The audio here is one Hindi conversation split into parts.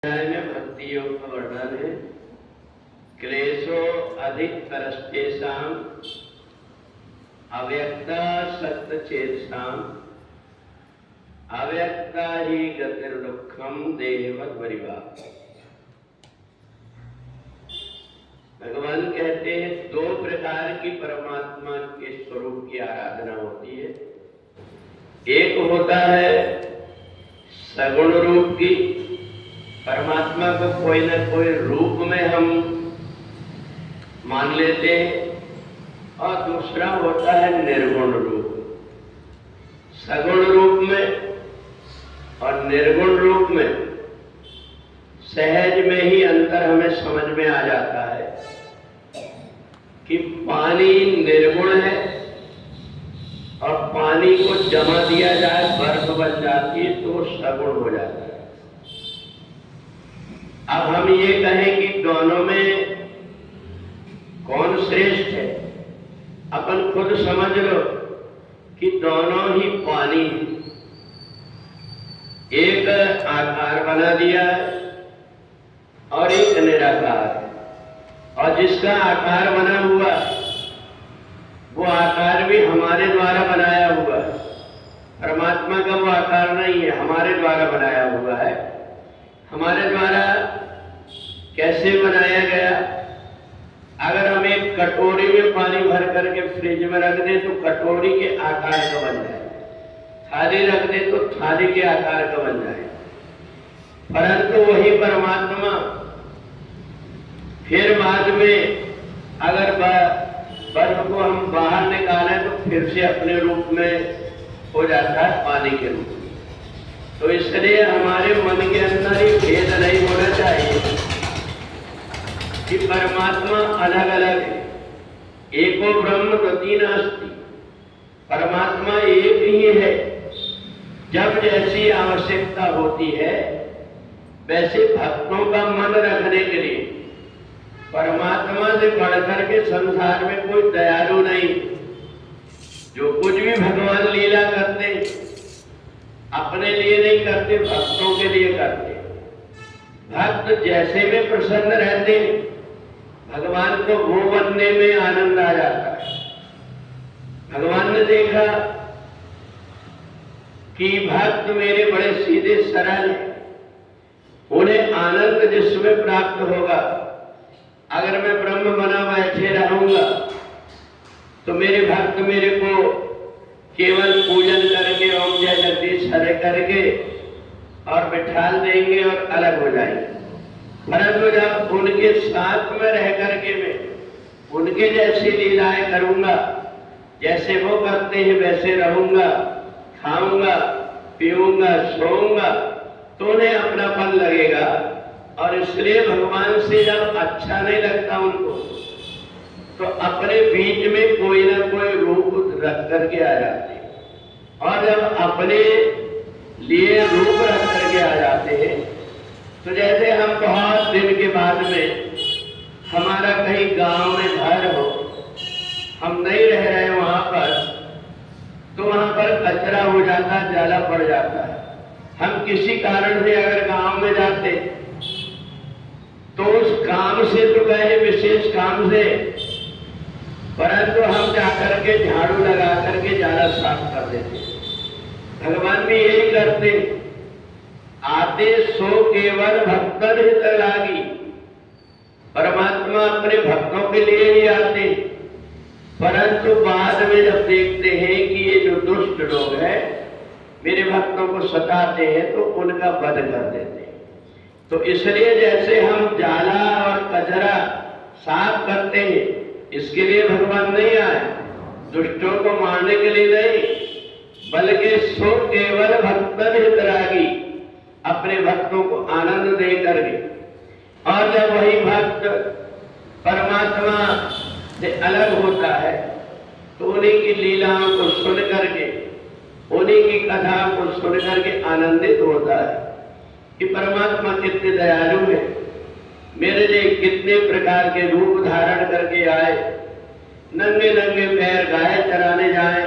अध्याय में भक्ति योग का वर्णन है। क्लेशो अधिक तरस्तेषां अव्यक्ता सत्तचेतसां अव्यक्ता ही गतिर्दुःखम देहवत् परिवाह। भगवान कहते हैं दो प्रकार की परमात्मा के स्वरूप की आराधना होती है। एक होता है सगुण रूप की, परमात्मा को कोई न कोई रूप में हम मान लेते हैं, और दूसरा होता है निर्गुण रूप। सगुण रूप में और निर्गुण रूप में सहज में ही अंतर हमें समझ में आ जाता है कि पानी निर्गुण है और पानी को जमा दिया जाए बर्फ बन जाती है तो सगुण हो जाता है। अब हम ये कहें कि दोनों में कौन श्रेष्ठ है, अपन खुद समझ लो कि दोनों ही पानी है। एक आकार बना दिया है और एक निराकार है, और जिसका आकार बना हुआ वो आकार भी हमारे द्वारा बनाया हुआ है। परमात्मा का वो आकार नहीं है, हमारे द्वारा बनाया हुआ है। हमारे द्वारा कैसे बनाया गया? अगर हम एक कटोरी में पानी भर करके फ्रिज में रख दें तो कटोरी के आकार का बन जाए, थाली रख दें तो थाली के आकार का बन जाए। परंतु वही परमात्मा फिर बाद में अगर बर्फ को हम बाहर निकालें तो फिर से अपने रूप में हो जाता है, पानी के रूप में। तो इसलिए हमारे मन के अंदर ही भेद नहीं होना चाहिए कि परमात्मा अलग अलग है। एको ब्रह्म द्वितीय नास्ति, परमात्मा एक ही है। जब जैसी आवश्यकता होती है वैसे भक्तों का मन रखने के लिए परमात्मा से बढ़कर के संसार में कोई दयालु नहीं। जो कुछ भी भगवान लीला करते अपने लिए नहीं करते, भक्तों के लिए करते। भक्त जैसे में प्रसन्न रहते भगवान को वो बनने में आनंद आ जाता है। भगवान ने देखा कि भक्त मेरे बड़े सीधे सरल हैं, उन्हें आनंद जिसमें प्राप्त होगा। अगर मैं ब्रह्म बना बैठे रहूंगा तो मेरे भक्त मेरे को केवल पूजन करके ओम जय जगदीश हरे करके और बिठा देंगे और अलग हो जाएंगे। परंतु जब उनके साथ में रह करके मैं उनके जैसी लीलाएं करूंगा, जैसे वो करते हैं वैसे रहूंगा, खाऊंगा, पीऊंगा, सोऊंगा, तो उन्हें अपनापन लगेगा। और इसलिए भगवान से जब अच्छा नहीं लगता उनको तो अपने बीच में कोई ना कोई रूप रख करके आ जाते हैं। और जब अपने लिए रूप रख करके आ जाते हैं तो जैसे हम बहुत दिन के बाद में हमारा कहीं गांव में घर हो, हम नहीं रह रहे वहां पर, तो वहां पर कचरा हो जाता, जाला पड़ जाता है। हम किसी कारण से अगर गांव में जाते तो उस काम से तो गए, विशेष काम से, परंतु हम जाकर के झाड़ू लगा करके जाला साफ कर देते। भगवान भी यही करते, आते सो केवल भक्तन हित लागी। परमात्मा अपने भक्तों के लिए ही आते, परंतु बाद में जब देखते हैं कि ये जो दुष्ट लोग हैं मेरे भक्तों को सताते हैं तो उनका वध कर देते हैं। तो इसलिए जैसे हम जाला और कचरा साफ करते हैं, इसके लिए भगवान नहीं आए, दुष्टों को मारने के लिए नहीं, बल्कि सो केवल भक्तन हितरागी, अपने भक्तों को आनंद दे करके। और जब वही भक्त परमात्मा से अलग होता है तो उन्हीं की लीलाओं को सुन करके, उन्हीं की कथा को सुन करके आनंदित होता है कि परमात्मा कितने दयालु है, मेरे लिए कितने प्रकार के रूप धारण करके आए। नंगे नंगे पैर गाय चराने जाए,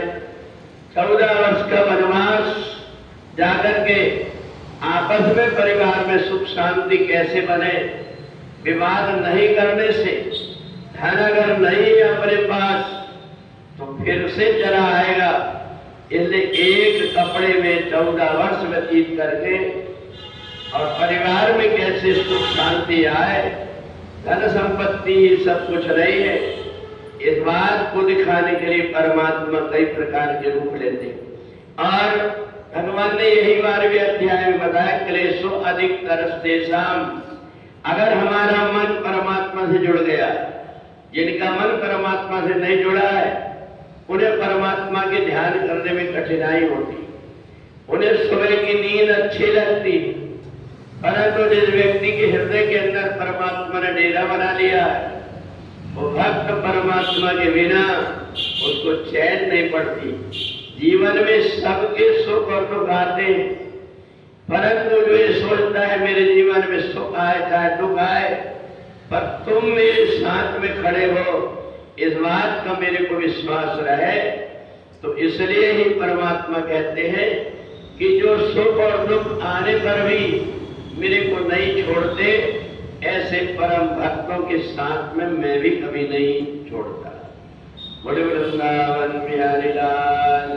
14 वर्ष का वनवास जाकर के आपस में परिवार में सुख शांति कैसे बने, विवाद नहीं करने से, धन अगर नहीं है अपने पास तो फिर से जरा आएगा। इसलिए एक कपड़े में 14 वर्ष व्यतीत करके और परिवार में कैसे सुख शांति आए, धन संपत्ति सब कुछ नहीं है, इस बात को दिखाने के लिए परमात्मा कई प्रकार के रूप लेते हैं। और भगवान ने यही 12वें अध्याय में बताया, क्लेशो अधिक तरस्तेषाम। अगर हमारा मन परमात्मा से जुड़ गया, जिनका मन परमात्मा से नहीं जुड़ा है उन्हें परमात्मा के ध्यान करने में कठिनाई होती, उन्हें सुबह की नींद अच्छी लगती, परंतु जिस व्यक्ति के हृदय के अंदर परमात्मा ने डेरा बना लिया है, वो भक्त परमात्मा के बिना उसको चैन नहीं पड़ती। जीवन में सबके सुख और दुख आते हैं, परंतु जो ये सोचता है मेरे जीवन में सुख आए चाहे दुख आए, पर तुम मेरे साथ में खड़े हो, इस बात का मेरे को विश्वास रहे, तो इसलिए ही परमात्मा कहते हैं कि जो सुख और दुख आने पर भी मेरे को नहीं छोड़ते, ऐसे परम भक्तों के साथ में मैं भी कभी नहीं छोड़ता। बोले वृंदावन बिहारी लाल